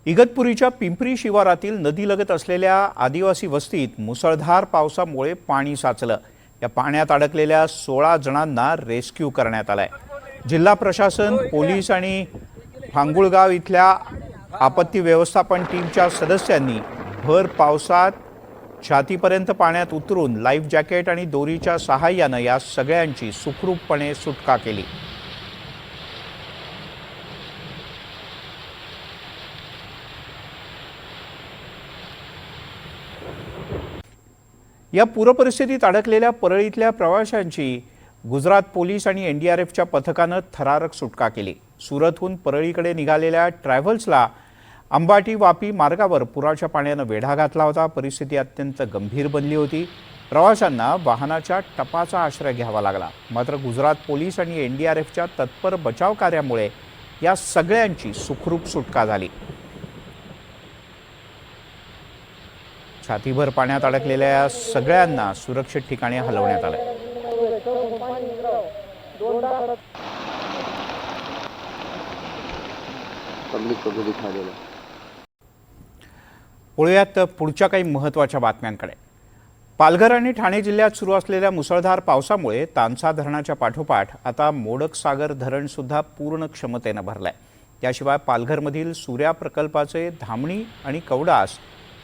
इगतपुरीच्या पिंपरी शिवारातील नदीलगत असलेल्या आदिवासी वस्तीत मुसळधार पावसामुळे पाणी साचलं। या पाण्यात अडकलेल्या 16 जणांना रेस्क्यू करण्यात आलाय। जिल्हा प्रशासन, पोलीस आणि फांगुळगाव इथल्या आपत्ती व्यवस्थापन टीमच्या सदस्यांनी भर पावसात छातीपर्यंत पाण्यात उतरून लाईफ जॅकेट आणि दोरीच्या सहाय्याने या सगळ्यांची सुखरूपपणे सुटका केली। या पूरपरिस्थितीत अडकलेल्या परळीतल्या प्रवाशांची गुजरात पोलीस आणि एनडीआरएफच्या पथकाने थरारक सुटका केली। सुरतहून परळीकडे निघालेल्या ट्रॅव्हल्सला अंबाटी वापी मार्गावर पुराच्या पाण्याने वेढा घातला होता। परिस्थिती अत्यंत गंभीर बनली होती। प्रवाशांना वाहनाच्या टपाचा आश्रय घ्यावा लागला। मात्र गुजरात पोलीस आणि एनडीआरएफच्या तत्पर बचाव कार्यामुळे या सगळ्यांची सुखरूप सुटका झाली। छातीभर पाण्यात अडकलेल्या सगळ्यांना सुरक्षित ठिकाणी हलवण्यात आले। वळूयात पुढच्या काही महत्त्वाच्या बातम्यांकडे। पालघर आणि ठाणे जिल्ह्यात सुरू असलेल्या मुसळधार पावसामुळे तानसा धरणाच्या पाठोपाठ आता मोडकसागर धरण सुद्धा पूर्ण क्षमतेने भरलंय। त्याशिवाय पालघरमधील सूर्या प्रकल्पाचे धामणी आणि कवडास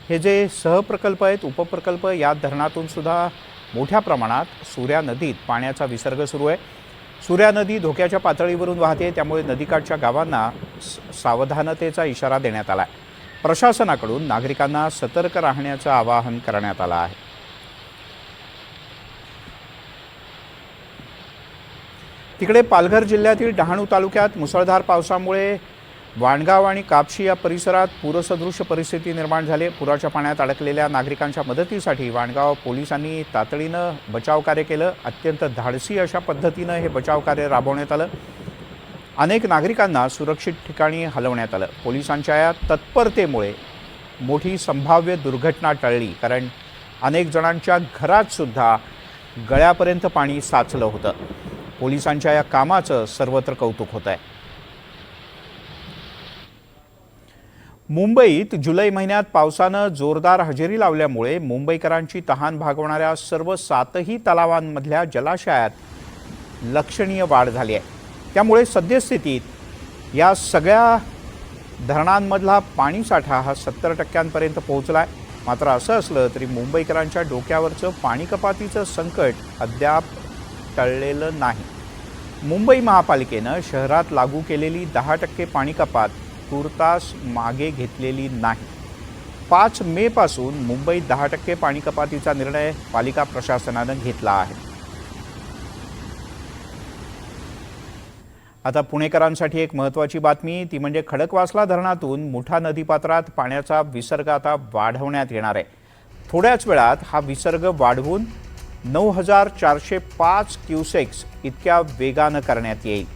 हे जे सहप्रकल्प आहेत, उपप्रकल्प, या धरणातून सुद्धा मोठ्या प्रमाणात सूर्या नदीत पाण्याचा विसर्ग सुरू आहे। सूर्या नदी धोक्याच्या पातळीवरून वाहते, त्यामुळे नदीकाठच्या गावांना सावधानतेचा इशारा देण्यात आला आहे। प्रशासनाकडून नागरिकांना सतर्क राहण्याचं आवाहन करण्यात आलं आहे। तिकडे पालघर जिल्ह्यातील डहाणू तालुक्यात मुसळधार पावसामुळे वाणगाव आणि कापशी या परिसरात पूरसदृश परिस्थिती निर्माण झाली। पुराच्या पाण्यात अडकलेल्या नागरिकांच्या मदतीसाठी वाणगाव पोलिसांनी तातडीनं बचाव कार्य केलं। अत्यंत धाडसी अशा पद्धतीनं हे बचाव कार्य राबवण्यात आलं। अनेक नागरिकांना सुरक्षित ठिकाणी हलवण्यात आलं। पोलिसांच्या या तत्परतेमुळे मोठी संभाव्य दुर्घटना टळली, कारण अनेक जणांच्या घरात सुद्धा गळ्यापर्यंत पाणी साचलं होतं। पोलिसांच्या या कामाचं सर्वत्र कौतुक होत आहे। मुंबईत जुलै महिन्यात पावसानं जोरदार हजेरी लावल्यामुळे मुंबईकरांची तहान भागवणाऱ्या सर्व 7ही तलावांमधल्या जलाशयात लक्षणीय वाढ झाली आहे। त्यामुळे सद्यस्थितीत या सगळ्या धरणांमधला पाणीसाठा हा 70% पोहोचला आहे। मात्र असं असलं तरी मुंबईकरांच्या डोक्यावरचं पाणी कपातीचं संकट अद्याप टळलेलं नाही। मुंबई महापालिकेनं शहरात लागू केलेली 10% पाणी कपात तुर्तास मागे घेतलेली नाही। 5 मे पासून मुंबईत 10% पाणी कपातीचा निर्णय पालिका प्रशासनानं घेतला आहे। आता पुणेकरांसाठी एक महत्त्वाची बातमी, ती म्हणजे खडकवासला धरणातून मुठा नदीपात्रात पाण्याचा विसर्ग आता वाढवण्यात येणार आहे। थोड्याच वेळात हा विसर्ग वाढवून 9405 क्युसेक्स इतक्या वेगानं करण्यात येईल।